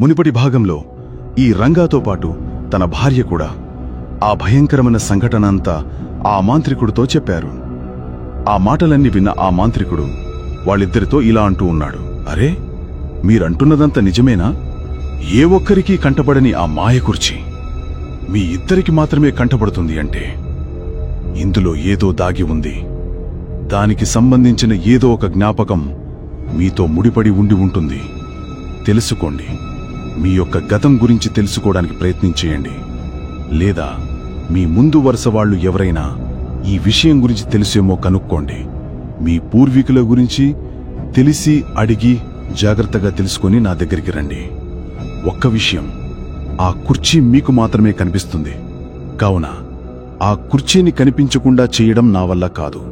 మునుపటి భాగంలో ఈ రంగాతో పాటు తన భార్య కూడా ఆ భయంకరమైన సంఘటన అంతా ఆ మాంత్రికుడితో చెప్పారు. ఆ మాటలన్నీ విన్న ఆ మాంత్రికుడు వాళ్ళిద్దరితో ఇలా అంటూ ఉన్నాడు, అరే, మీరంటున్నదంతా నిజమేనా? ఏ ఒక్కరికీ కంటపడని ఆ మాయ కుర్చీ మీ ఇద్దరికి మాత్రమే కంటపడుతుంది అంటే ఇందులో ఏదో దాగి ఉంది. దానికి సంబంధించిన ఏదో ఒక జ్ఞాపకం మీతో ముడిపడి ఉండి ఉంటుంది. తెలుసుకోండి. మీ యొక్క గతం గురించి తెలుసుకోవడానికి ప్రయత్నించేయండి. లేదా మీ ముందు వరుస వాళ్ళు ఎవరైనా ఈ విషయం గురించి తెలిసేమో కనుక్కోండి. మీ పూర్వీకుల గురించి తెలిసి అడిగి జాగ్రత్తగా తెలుసుకొని నా దగ్గరికి రండి. ఒక్క విషయం, ఆ కుర్చీ మీకు మాత్రమే కనిపిస్తుంది. కావున ఆ కుర్చీని కనిపించకుండా చేయడం నా వల్ల కాదు.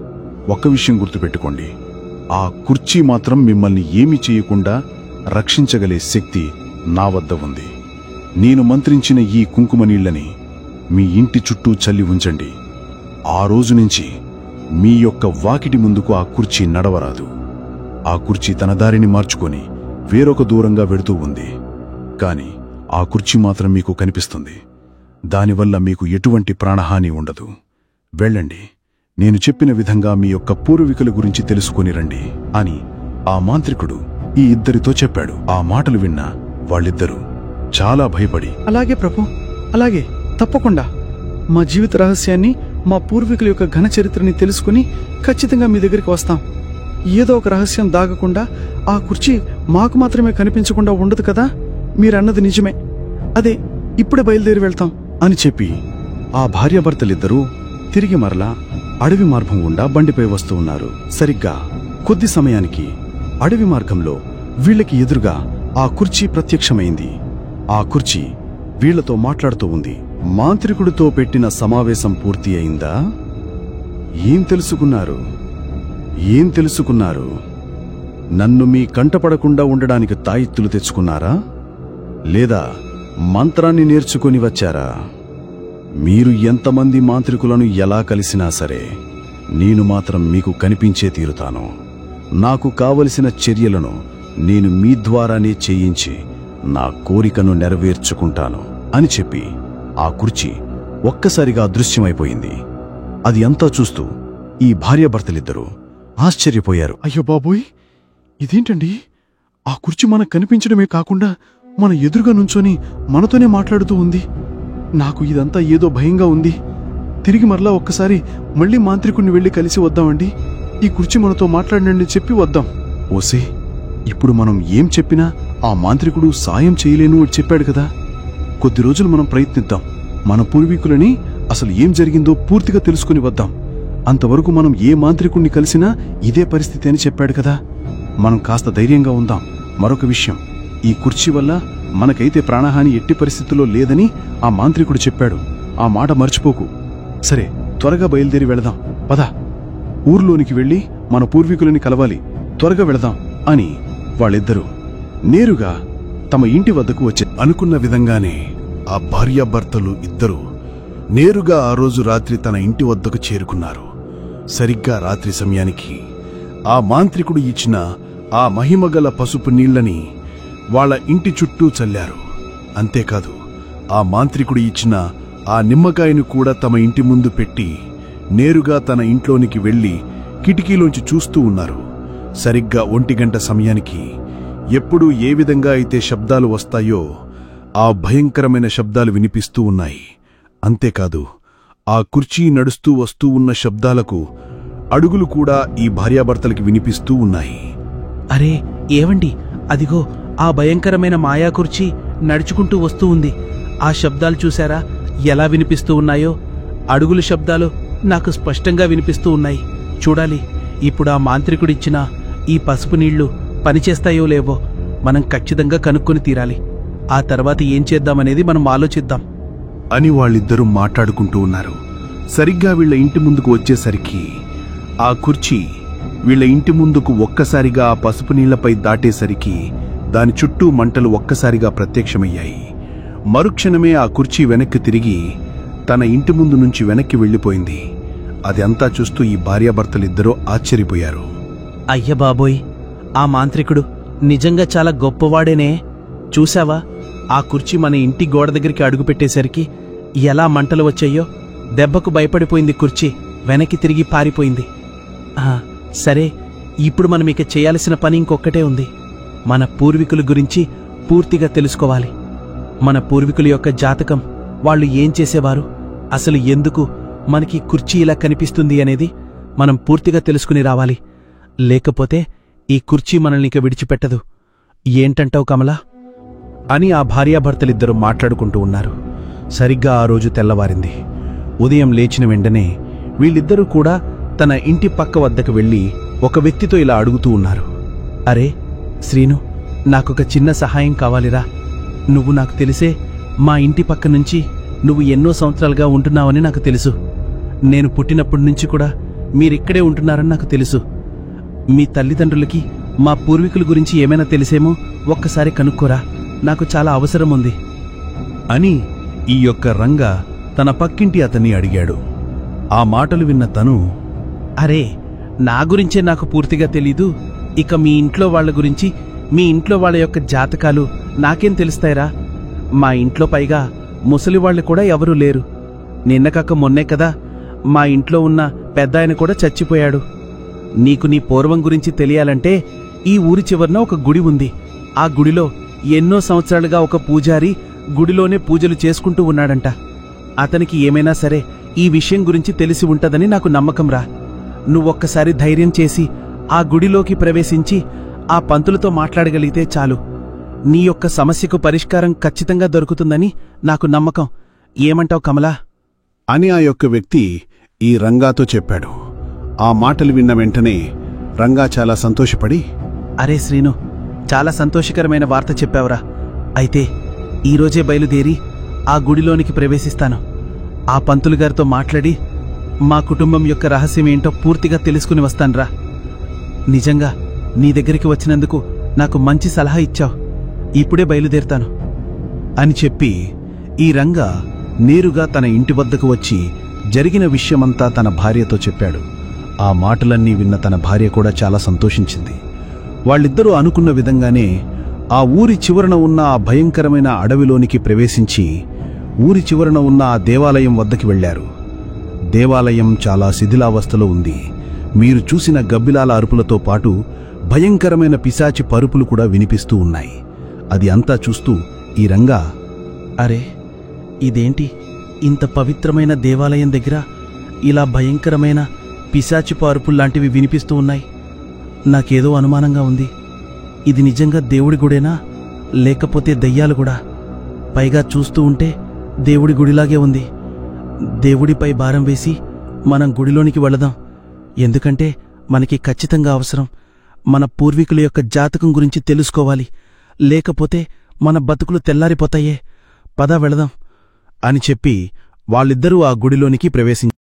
ఒక్క విషయం గుర్తుపెట్టుకోండి, ఆ కుర్చీ మాత్రం మిమ్మల్ని ఏమీ చేయకుండా రక్షించగలే శక్తి నా వద్ద ఉంది. నేను మంత్రించిన ఈ కుంకుమ నీళ్లని మీ ఇంటి చుట్టూ చల్లి ఉంచండి. ఆ రోజు నుంచి మీ యొక్క వాకిటి ముందుకు ఆ కుర్చీ నడవరాదు. ఆ కుర్చీ తన దారిని మార్చుకొని వేరొక దూరంగా వెడుతూ ఉంది. కాని ఆ కుర్చీ మాత్రం మీకు కనిపిస్తుంది. దానివల్ల మీకు ఎటువంటి ప్రాణహాని ఉండదు. వెళ్ళండి. నేను చెప్పిన విధంగా మీ యొక్క పూర్వీకుల గురించి తెలుసుకొని రండి అని ఆ మాంత్రికుడు ఈ ఇద్దరితో చెప్పాడు. ఆ మాటలు విన్న వాళ్ళిద్దరూ చాలా భయపడి, అలాగే ప్రభు, అలాగే, తప్పకుండా మా జీవిత రహస్యాన్ని, మా పూర్వీకుల యొక్క ఘన చరిత్రని తెలుసుకుని ఖచ్చితంగా మీ దగ్గరికి వస్తాం. ఏదో ఒక రహస్యం దాగకుండా ఆ కుర్చీ మాకు మాత్రమే కనిపించకుండా ఉండదు కదా. మీరన్నది నిజమే. అదే, ఇప్పుడే బయలుదేరి వెళ్తాం అని చెప్పి ఆ భార్యాభర్తలిద్దరూ తిరిగి మరలా అడవి మార్గం గుండా బండిపై వస్తూ ఉన్నారు. సరిగ్గా కొద్ది సమయానికి అడవి మార్గంలో వీళ్లకి ఎదురుగా ఆ కుర్చీ ప్రత్యక్షమైంది. ఆ కుర్చీ వీళ్లతో మాట్లాడుతూ ఉంది. మాంత్రికుడితో పెట్టిన సమావేశం పూర్తి అయిందా? ఏం తెలుసుకున్నారు? నన్ను మీ కంటపడకుండా ఉండడానికి తాయిత్తులు తెచ్చుకున్నారా? లేదా మంత్రాన్ని నేర్చుకొని వచ్చారా? మీరు ఎంతమంది మాంత్రికులను ఎలా కలిసినా సరే నేను మాత్రం మీకు కనిపించే తీరుతాను. నాకు కావలసిన చర్యలను నేను మీ ద్వారానే చేయించి నా కోరికను నెరవేర్చుకుంటాను అని చెప్పి ఆ కుర్చీ ఒక్కసారిగా అదృశ్యమైపోయింది. అది అంతా చూస్తూ ఈ భార్యాభర్తలిద్దరూ ఆశ్చర్యపోయారు. అయ్యో బాబోయ్, ఇదేంటండి? ఆ కుర్చీ మనకు కనిపించడమే కాకుండా మన ఎదురుగా నుంచొని మనతోనే మాట్లాడుతూ ఉంది. నాకు ఇదంతా ఏదో భయంగా ఉంది. తిరిగి మరలా ఒక్కసారి మళ్ళీ మాంత్రికుడిని వెళ్లి కలిసి వద్దామండి. ఈ కుర్చీ మనతో మాట్లాడండి చెప్పి వద్దాం. ఓసే, ఇప్పుడు మనం ఏం చెప్పినా ఆ మాంత్రికుడు సాయం చేయలేను అని చెప్పాడు కదా. కొద్ది రోజులు మనం ప్రయత్నిద్దాం. మన పూర్వీకులని అసలు ఏం జరిగిందో పూర్తిగా తెలుసుకుని వద్దాం. అంతవరకు మనం ఏ మాంత్రికుడిని కలిసినా ఇదే పరిస్థితి అని చెప్పాడు కదా. మనం కాస్త ధైర్యంగా ఉందాం. మరొక విషయం, ఈ కుర్చీ వల్ల మనకైతే ప్రాణహాని ఎట్టి పరిస్థితుల్లో లేదని ఆ మాంత్రికుడు చెప్పాడు. ఆ మాట మర్చిపోకు. సరే, త్వరగా బయలుదేరి వెళదాం. పద, ఊర్లోనికి వెళ్లి మన పూర్వీకులని కలవాలి. త్వరగా వెళదాం అని వాళ్ళిద్దరూ నేరుగా తమ ఇంటి వద్దకు వచ్చే అనుకున్న విధంగానే ఆ భార్యాభర్తలు ఇద్దరూ నేరుగా ఆ రోజు రాత్రి తన ఇంటి వద్దకు చేరుకున్నారు. సరిగ్గా రాత్రి సమయానికి ఆ మాంత్రికుడు ఇచ్చిన ఆ మహిమగల పసుపు నీళ్లని వాళ్ళ ఇంటి చుట్టూ చల్లారు. అంతేకాదు, ఆ మాంత్రికుడు ఇచ్చిన ఆ నిమ్మకాయను కూడా తమ ఇంటి ముందు పెట్టి నేరుగా తన ఇంట్లోనికి వెళ్లి కిటికీలోంచి చూస్తూ ఉన్నారు. సరిగ్గా 1 గంట సమయానికి ఎప్పుడు ఏ విధంగా అయితే శబ్దాలు వస్తాయో ఆ భయంకరమైన శబ్దాలు వినిపిస్తూ ఉన్నాయి. అంతేకాదు, ఆ కుర్చీ నడుస్తూ వస్తూ ఉన్న శబ్దాలకు అడుగులు కూడా ఈ భార్యాభర్తలకి వినిపిస్తూ ఉన్నాయి. అరే ఏవండి, అదిగో ఆ భయంకరమైన మాయా కుర్చీ నడుచుకుంటూ వస్తూ ఉంది. ఆ శబ్దాలు చూశారా ఎలా వినిపిస్తూ ఉన్నాయో? అడుగుల శబ్దాలు నాకు స్పష్టంగా వినిపిస్తూ ఉన్నాయి. చూడాలి, ఇప్పుడు ఆ మాంత్రికుడిచ్చిన ఈ పసుపు నీళ్లు పనిచేస్తాయో లేవో మనం ఖచ్చితంగా కనుక్కొని తీరాలి. ఆ తర్వాత ఏం చేద్దామనేది మనం ఆలోచిద్దాం అని వాళ్ళిద్దరూ మాట్లాడుకుంటూ ఉన్నారు. సరిగ్గా వీళ్ల ఇంటి ముందుకు వచ్చేసరికి ఆ కుర్చీ వీళ్ల ఇంటి ముందుకు ఒక్కసారిగా ఆ పసుపు నీళ్లపై దాటేసరికి దాని చుట్టూ మంటలు ఒక్కసారిగా ప్రత్యక్షమయ్యాయి. మరుక్షణమే ఆ కుర్చీ వెనక్కి తిరిగి తన ఇంటి ముందు నుంచి వెనక్కి వెళ్లిపోయింది. అది అంతా చూస్తూ ఈ భార్యాభర్తలిద్దరూ ఆశ్చర్యపోయారు. అయ్య బాబోయ్, ఆ మాంత్రికుడు నిజంగా చాలా గొప్పవాడేనే. చూశావా, ఆ కుర్చీ మన ఇంటి గోడ దగ్గరికి అడుగుపెట్టేసరికి ఎలా మంటలు వచ్చాయో దెబ్బకు భయపడిపోయింది కుర్చీ, వెనక్కి తిరిగి పారిపోయింది. సరే, ఇప్పుడు మనం ఇక చేయాల్సిన పని ఇంకొక్కటే ఉంది. మన పూర్వీకుల గురించి పూర్తిగా తెలుసుకోవాలి. మన పూర్వీకుల యొక్క జాతకం, వాళ్ళు ఏం చేసేవారు, అసలు ఎందుకు మనకి కుర్చీ ఇలా కనిపిస్తుంది అనేది మనం పూర్తిగా తెలుసుకుని రావాలి. లేకపోతే ఈ కుర్చీ మనల్ని ఇక విడిచిపెట్టదు. ఏంటంటావు కమలా అని ఆ భార్యాభర్తలిద్దరూ మాట్లాడుకుంటూ ఉన్నారు. సరిగ్గా ఆ రోజు తెల్లవారింది. ఉదయం లేచిన వెంటనే వీళ్ళిద్దరూ కూడా తన ఇంటి పక్క వద్దకు వెళ్లి ఒక వ్యక్తితో ఇలా అడుగుతూ ఉన్నారు. అరే శ్రీను, నాకొక చిన్న సహాయం కావాలిరా. నువ్వు నాకు తెలిసే మా ఇంటి పక్క నుంచి నువ్వు ఎన్నో సంవత్సరాలుగా ఉంటున్నావని నాకు తెలుసు. నేను పుట్టినప్పటి నుంచి కూడా మీరిక్కడే ఉంటున్నారని నాకు తెలుసు. మీ తల్లిదండ్రులకి మా పూర్వీకుల గురించి ఏమైనా తెలిసేమో ఒక్కసారి కనుక్కోరా, నాకు చాలా అవసరం ఉంది అని ఈ యొక్క రంగా తన పక్కింటి అతన్ని అడిగాడు. ఆ మాటలు విన్న తను, అరే నా గురించే నాకు పూర్తిగా తెలీదు, ఇక మీ ఇంట్లో వాళ్ల గురించి, మీ ఇంట్లో వాళ్ళ యొక్క జాతకాలు నాకేం తెలుస్తాయిరా? మా ఇంట్లో పైగా ముసలివాళ్లు కూడా ఎవరూ లేరు. నిన్నకాక మొన్నే కదా మా ఇంట్లో ఉన్న పెద్దాయన కూడా చచ్చిపోయాడు. నీకు నీ పూర్వం గురించి తెలియాలంటే ఈ ఊరి చివరన ఒక గుడి ఉంది. ఆ గుడిలో ఎన్నో సంవత్సరాలుగా ఒక పూజారి గుడిలోనే పూజలు చేసుకుంటూ ఉన్నాడంట. అతనికి ఏమైనా సరే ఈ విషయం గురించి తెలిసి ఉంటదని నాకు నమ్మకంరా. నువ్వొక్కసారి ధైర్యం చేసి ఆ గుడిలోకి ప్రవేశించి ఆ పంతులతో మాట్లాడగలిగితే చాలు. నీ యొక్క సమస్యకు పరిష్కారం ఖచ్చితంగా దొరుకుతుందని నాకు నమ్మకం. ఏమంటావు కమలా అని ఆ యొక్క వ్యక్తి ఈ రంగాతో చెప్పాడు. ఆ మాటలు విన్న వెంటనే రంగా చాలా సంతోషపడి, అరే శ్రీను, చాలా సంతోషకరమైన వార్త చెప్పావురా. అయితే ఈరోజే బయలుదేరి ఆ గుడిలోనికి ప్రవేశిస్తాను. ఆ పంతులు గారితో మాట్లాడి మా కుటుంబం యొక్క రహస్యమేంటో పూర్తిగా తెలుసుకుని వస్తాన్రా. నిజంగా నీ దగ్గరికి వచ్చినందుకు నాకు మంచి సలహా ఇచ్చావు. ఇప్పుడే బయలుదేరుతాను అని చెప్పి ఈ రంగా నేరుగా తన ఇంటి వద్దకు వచ్చి జరిగిన విషయమంతా తన భార్యతో చెప్పాడు. ఆ మాటలన్నీ విన్న తన భార్య కూడా చాలా సంతోషించింది. వాళ్ళిద్దరూ అనుకున్న విధంగానే ఆ ఊరి చివరన ఉన్న ఆ భయంకరమైన అడవిలోనికి ప్రవేశించి ఊరి చివరన ఉన్న ఆ దేవాలయం వద్దకి వెళ్లారు. దేవాలయం చాలా శిథిలావస్థలో ఉంది. మీరు చూసిన గబ్బిలాల అరుపులతో పాటు భయంకరమైన పిశాచి పరుపులు కూడా వినిపిస్తూ ఉన్నాయి. అది అంతా చూస్తూ ఈ రంగా, అరే ఇదేంటి, ఇంత పవిత్రమైన దేవాలయం దగ్గర ఇలా భయంకరమైన పిశాచి పరుపుల్లాంటివి వినిపిస్తూ ఉన్నాయి. నాకేదో అనుమానంగా ఉంది. ఇది నిజంగా దేవుడి గుడేనా, లేకపోతే దయ్యాలు కూడా? పైగా చూస్తూ ఉంటే దేవుడి గుడిలాగే ఉంది. దేవుడిపై భారం వేసి మనం గుడిలోనికి వెళదాం. ఎందుకంటే మనకి ఖచ్చితంగా అవసరం. మన పూర్వీకుల యొక్క జాతకం గురించి తెలుసుకోవాలి. లేకపోతే మన బతుకులు తెల్లారిపోతాయే. పద వెళదాం అని చెప్పి వాళ్ళిద్దరూ ఆ గుడిలోనికి ప్రవేశించారు.